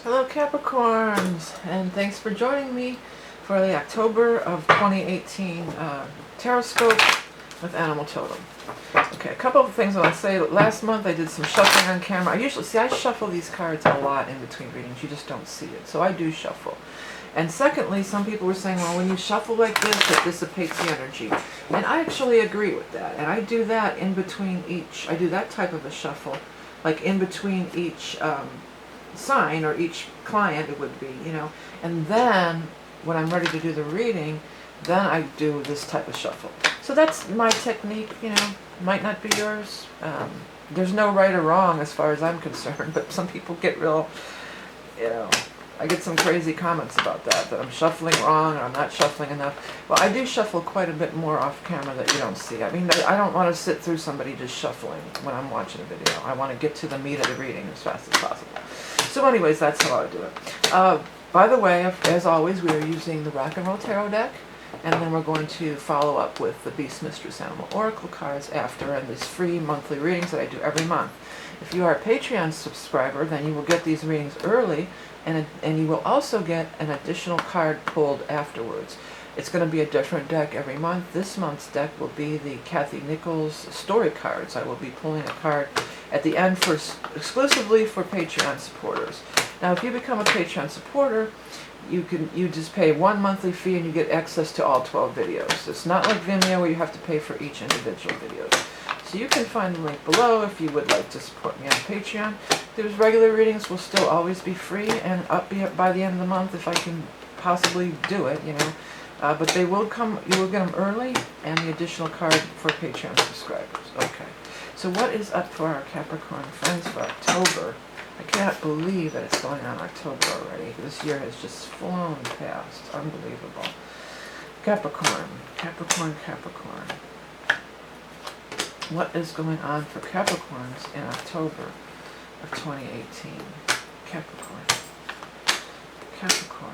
Hello Capricorns, and thanks for joining me for the October of 2018 Tarot Scope with Animal Totem. Okay, a couple of things I want to say. Last month I did some shuffling on camera. I shuffle these cards a lot in between readings. You just don't see it. So I do shuffle. And secondly, some people were saying, well, when you shuffle like this, it dissipates the energy. And I actually agree with that. And I do that in between each, I do that type of a shuffle, like in between each sign or each client it would be, and then when I'm ready to do the reading, then I do this type of shuffle. So that's my technique, might not be yours. There's no right or wrong as far as I'm concerned, but some people get real, I get some crazy comments about that I'm shuffling wrong or I'm not shuffling enough. Well, I do shuffle quite a bit more off camera that you don't see. I mean, I don't want to sit through somebody just shuffling when I'm watching a video. I want to get to the meat of the reading as fast as possible. So anyways, that's how I do it. By the way, as always, we are using the Rock and Roll Tarot deck, and then we're going to follow up with the Beast Mistress Animal Oracle cards after, and these free monthly readings that I do every month. If you are a Patreon subscriber, then you will get these readings early, and you will also get an additional card pulled afterwards. It's going to be a different deck every month. This month's deck will be the Kathy Nichols story cards. I will be pulling a card at the end exclusively for Patreon supporters. Now, if you become a Patreon supporter, you just pay one monthly fee and you get access to all 12 videos. It's not like Vimeo where you have to pay for each individual video. So you can find the link below if you would like to support me on Patreon. There's regular readings will still always be free and up by the end of the month if I can possibly do it, but they will come, you will get them early, and the additional card for Patreon subscribers. Okay, so what is up for our Capricorn friends for October? I cannot believe that it's going on October already. This year has just flown past. Unbelievable. Capricorn, Capricorn, Capricorn. What is going on for Capricorns in October of 2018? Capricorn. Capricorn.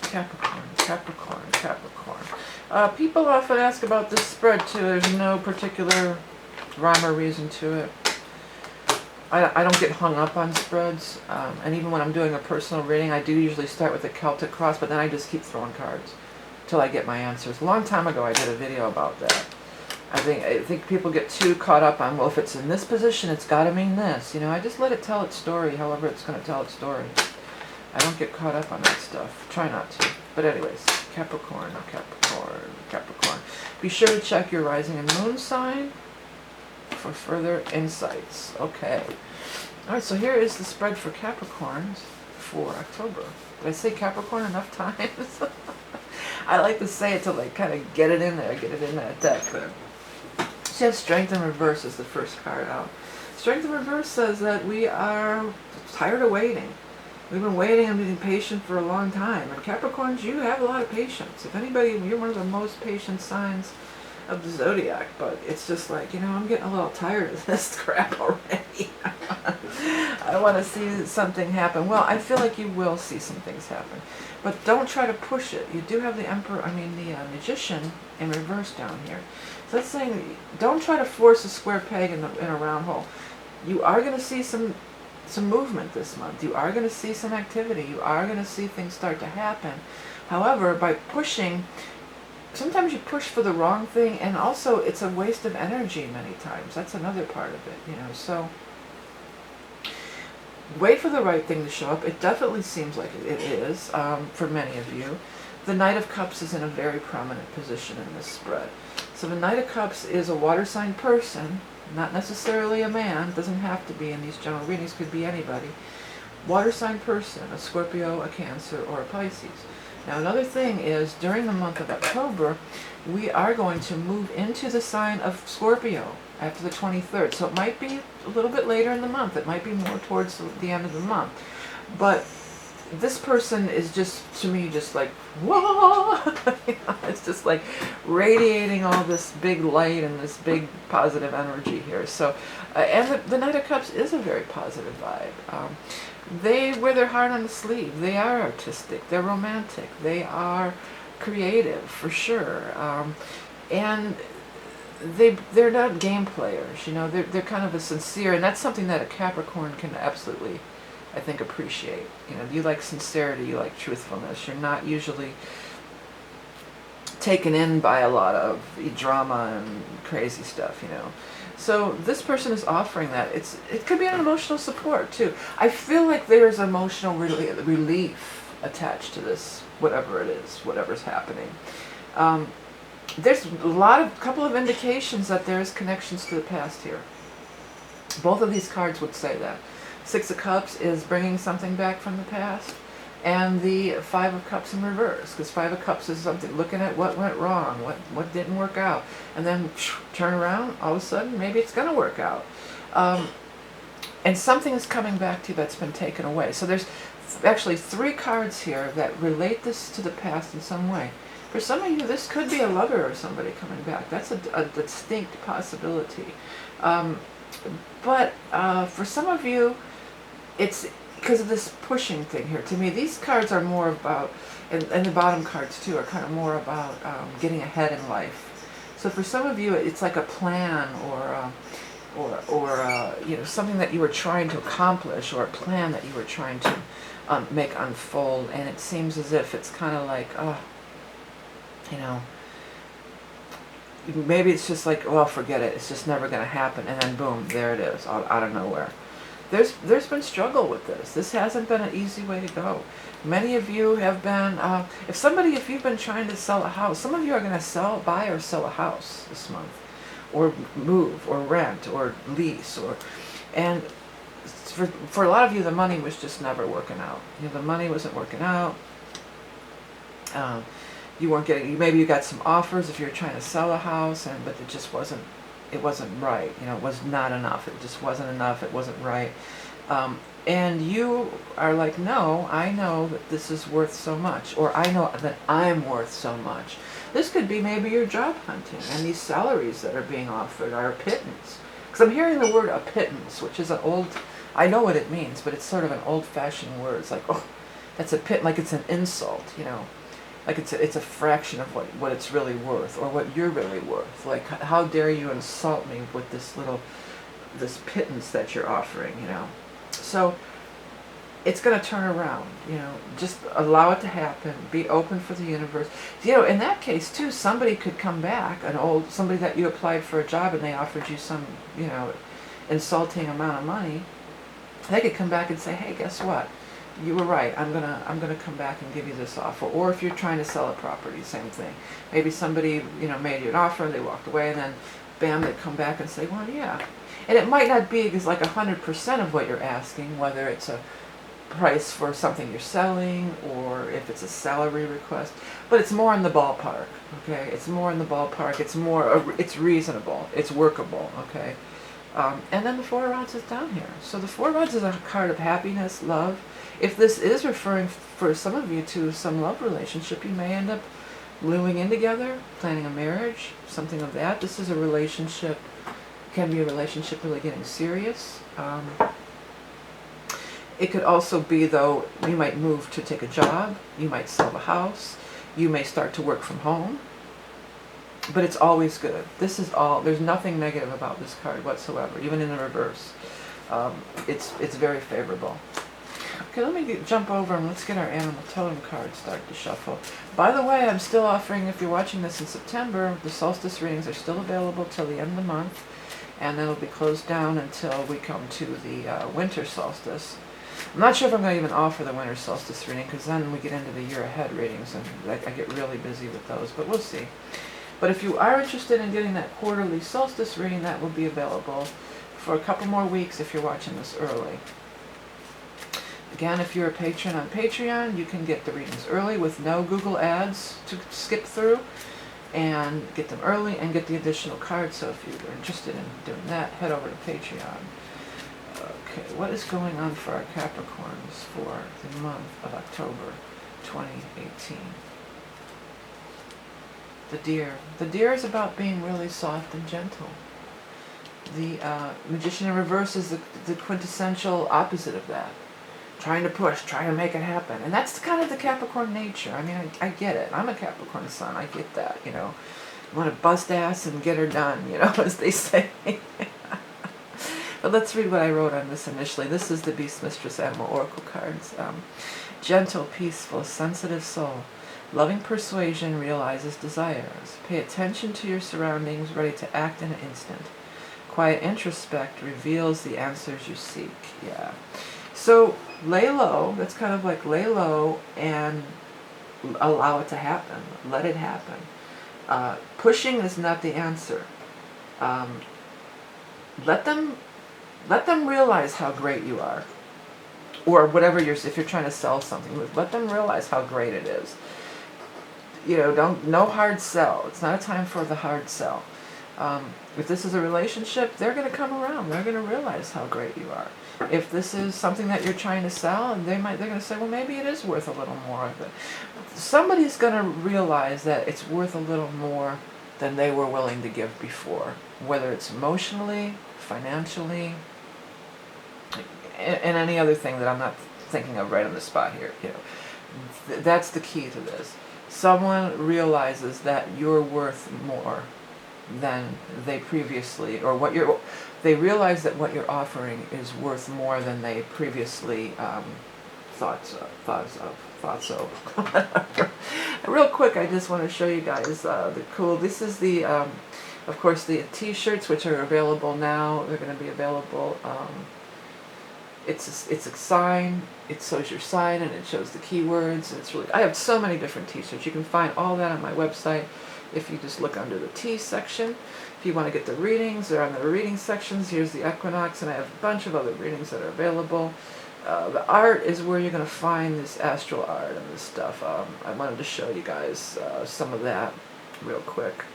Capricorn, Capricorn, Capricorn. People often ask about this spread too. There's no particular rhyme or reason to it. I don't get hung up on spreads, and even when I'm doing a personal reading, I do usually start with the Celtic cross, but then I just keep throwing cards till I get my answers. A long time ago I did a video about that. I think people get too caught up on, well, if it's in this position, it's got to mean this. I just let it tell its story, however it's going to tell its story. I don't get caught up on that stuff. Try not to. But anyways, Capricorn, Capricorn, Capricorn. Be sure to check your rising and moon sign for further insights. Okay. Alright, so here is the spread for Capricorns for October. Did I say Capricorn enough times? I like to say it to kind of get it in there, get it in that deck there. So you have Strength in Reverse as the first card out. Strength in Reverse says that we are tired of waiting. We've been waiting and being patient for a long time. And Capricorns, you have a lot of patience. If anybody, you're one of the most patient signs of the zodiac, but it's just like, I'm getting a little tired of this crap already. I want to see something happen. Well, I feel like you will see some things happen, but don't try to push it. You do have the the Magician in reverse down here. So that's saying, don't try to force a square peg in a round hole. You are going to see some movement this month. You are going to see some activity. You are going to see things start to happen. However, by pushing, sometimes you push for the wrong thing, and also it's a waste of energy many times. That's another part of it, so wait for the right thing to show up. It definitely seems like it is for many of you. The Knight of Cups is in a very prominent position in this spread. So the Knight of Cups is a water sign person, not necessarily a man. It doesn't have to be in these general readings, could be anybody. Water sign person, a Scorpio, a Cancer, or a Pisces. Now another thing is, during the month of October, we are going to move into the sign of Scorpio after the 23rd. So it might be a little bit later in the month. It might be more towards the end of the month. But this person is just, to me, just like, whoa! It's just like radiating all this big light and this big positive energy here. So, and the Knight of Cups is a very positive vibe. They wear their heart on the sleeve. They are artistic. They're romantic. They are creative, for sure. and they're not game players, you know. They're kind of a sincere, and that's something that a Capricorn can absolutely, I think, appreciate. You know, you like sincerity, you like truthfulness. You're not usually taken in by a lot of drama and crazy stuff, you know. So this person is offering that. It could be an emotional support too. I feel like there's emotional relief attached to this, whatever it is, whatever's happening. There's couple of indications that there's connections to the past here. Both of these cards would say that. Six of Cups is bringing something back from the past, and the Five of Cups in reverse, because Five of Cups is something looking at what went wrong, what didn't work out, and then turn around, all of a sudden, maybe it's going to work out. And something is coming back to you that's been taken away. So there's actually three cards here that relate this to the past in some way. For some of you, this could be a lover or somebody coming back. That's a distinct possibility. But for some of you, it's because of this pushing thing here. To me, these cards are more about, and the bottom cards too, are kind of more about getting ahead in life. So for some of you, it's like a plan or you know, something that you were trying to accomplish, or a plan that you were trying to make unfold, and it seems as if it's kind of like, you know, maybe it's just like, well, forget it, it's just never going to happen, and then boom, there it is, out of nowhere. There's been struggle with this. This hasn't been an easy way to go. Many of you have been, if you've been trying to sell a house, some of you are going to buy or sell a house this month, or move, or rent, or lease, and for a lot of you, the money was just never working out. You know, the money wasn't working out. You weren't getting, maybe you got some offers if you're trying to sell a house, but it just wasn't right. You know, it was not enough. It just wasn't enough. It wasn't right. And you are like, no, I know that this is worth so much, or I know that I'm worth so much. This could be maybe you're job hunting, and these salaries that are being offered are a pittance. Because I'm hearing the word a pittance, which is an old, I know what it means, but it's sort of an old-fashioned word. It's like, oh, that's a pit, like it's an insult, you know. Like it's a fraction of what it's really worth, or what you're really worth. Like, how dare you insult me with this pittance that you're offering, you know. So it's going to turn around, you know. Just allow it to happen. Be open for the universe. You know, in that case too, somebody could come back, somebody that you applied for a job and they offered you some, you know, insulting amount of money. They could come back and say, hey, guess what? You were right. I'm gonna come back and give you this offer. Or if you're trying to sell a property, same thing. Maybe somebody, you know, made you an offer and they walked away, and then bam, they come back and say, well, yeah. And it might not be like 100% of what you're asking, whether it's a price for something you're selling or if it's a salary request, but it's more in the ballpark. Okay, it's more in the ballpark. It's reasonable. It's workable. Okay. And then the Four of Rods is down here. So the Four of Rods is a card of happiness, love. If this is referring for some of you to some love relationship, you may end up gluing in together, planning a marriage, something of that. This is a relationship, can be a relationship really getting serious. It could also be, though, you might move to take a job, you might sell the house, you may start to work from home. But it's always good. This is all, there's nothing negative about this card whatsoever, even in the reverse. It's very favorable. Okay, let me jump over and let's get our animal totem card started to shuffle. By the way, I'm still offering, if you're watching this in September, the solstice readings are still available till the end of the month, and then it'll be closed down until we come to the winter solstice. I'm not sure if I'm going to even offer the winter solstice reading, because then we get into the year ahead readings, and I get really busy with those, but we'll see. But if you are interested in getting that quarterly solstice reading, that will be available for a couple more weeks if you're watching this early. Again, if you're a patron on Patreon, you can get the readings early with no Google ads to skip through, and get them early and get the additional cards. So if you're interested in doing that, head over to Patreon. Okay, what is going on for our Capricorns for the month of October 2018? The Deer. The Deer is about being really soft and gentle. The Magician in reverse is the quintessential opposite of that. Trying to push, trying to make it happen. And that's kind of the Capricorn nature. I mean, I get it. I'm a Capricorn sun. I get that, you know. want to bust ass and get her done, you know, as they say. But let's read what I wrote on this initially. This is the Beast Mistress Animal Oracle cards. Gentle, peaceful, sensitive soul. Loving persuasion realizes desires. Pay attention to your surroundings, ready to act in an instant. Quiet introspect reveals the answers you seek. Yeah. So lay low. That's kind of like lay low and allow it to happen. Let it happen. Pushing is not the answer. Let them realize how great you are, or whatever if you're trying to sell something, let them realize how great it is. You know, no hard sell. It's not a time for the hard sell. If this is a relationship, they're going to come around. They're going to realize how great you are. If this is something that you're trying to sell, and they're going to say, well, maybe it is worth a little more of it. Somebody's going to realize that it's worth a little more than they were willing to give before, whether it's emotionally, financially, and any other thing that I'm not thinking of right on the spot here. You know, that's the key to this. Someone realizes that you're worth more than they previously, or they realize that what you're offering is worth more than they previously thought so. Real quick, I just want to show you guys this is the, of course, the t-shirts, which are available now. They're going to be available. It's a sign. It shows your sign and it shows the keywords. It's really, I have so many different t-shirts. You can find all that on my website if you just look under the T section. If you want to get the readings, they're on the reading sections. Here's the equinox, and I have a bunch of other readings that are available. The art is where you're going to find this astral art and this stuff. I wanted to show you guys some of that real quick.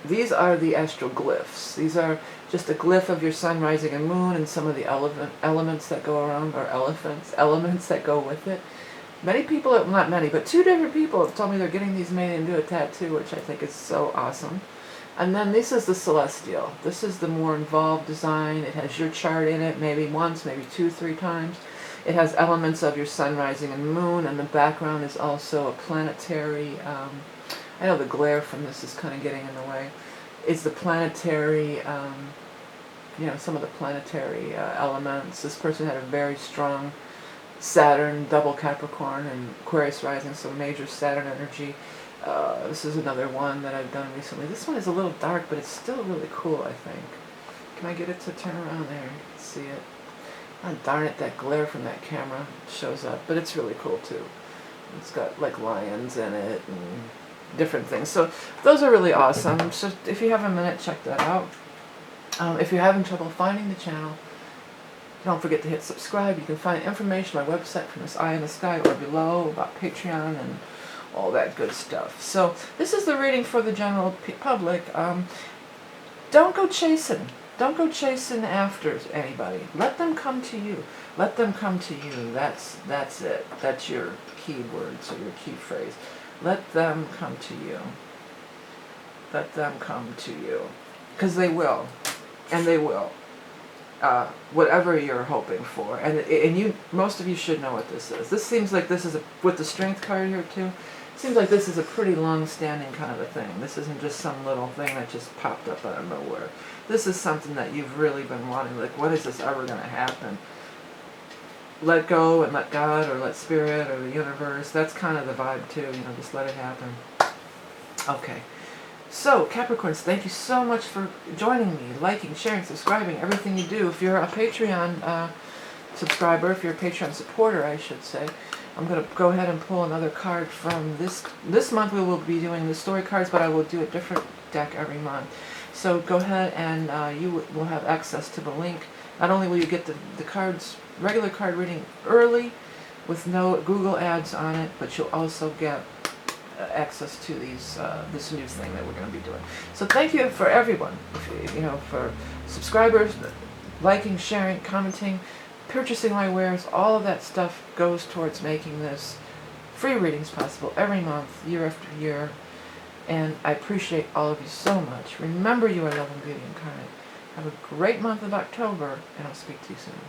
These are the astral glyphs. These are just a glyph of your sun, rising, and moon, and some of the elements that go around, or elements that go with it. Many people, not many, but 2 different people have told me they're getting these made into a tattoo, which I think is so awesome. And then this is the celestial. This is the more involved design. It has your chart in it, maybe once, maybe 2, 3 times. It has elements of your sun, rising, and moon, and the background is also a planetary, I know the glare from this is kind of getting in the way. It's the planetary, you know, some of the planetary elements. This person had a very strong Saturn, double Capricorn, and Aquarius rising, so major Saturn energy. This is another one that I've done recently. This one is a little dark, but it's still really cool, I think. Can I get it to turn around there? You can see it. Oh, darn it, that glare from that camera shows up, but it's really cool too. It's got like lions in it and different things. So those are really awesome. So if you have a minute, check that out. If you're having trouble finding the channel, don't forget to hit subscribe. You can find information on my website from this eye in the sky or below about Patreon and all that good stuff. So this is the reading for the general public. Don't go chasing. Don't go chasing after anybody. Let them come to you. Let them come to you. That's it. That's your key words or your key phrase. Let them come to you. Let them come to you. Because they will. And they will. Whatever you're hoping for. And you, most of you should know what this is. This seems like this is, with the strength card here too, it seems like this is a pretty long-standing kind of a thing. This isn't just some little thing that just popped up out of nowhere. This is something that you've really been wanting. Like, when is this ever going to happen? Let go and let God, or let Spirit, or the universe. That's kind of the vibe too, you know, just let it happen. Okay. So, Capricorns, thank you so much for joining me, liking, sharing, subscribing, everything you do. If you're a Patreon subscriber, if you're a Patreon supporter, I should say, I'm going to go ahead and pull another card from this month. We will be doing the story cards, but I will do a different deck every month. So go ahead and you will have access to the link. Not only will you get the cards, regular card reading early with no Google ads on it, but you'll also get access to this new thing that we're going to be doing. So thank you for everyone, you know, for subscribers, liking, sharing, commenting, purchasing my wares. All of that stuff goes towards making this free readings possible every month, year after year. And I appreciate all of you so much. Remember, you are love and beauty incarnate. Have a great month of October, and I'll speak to you soon.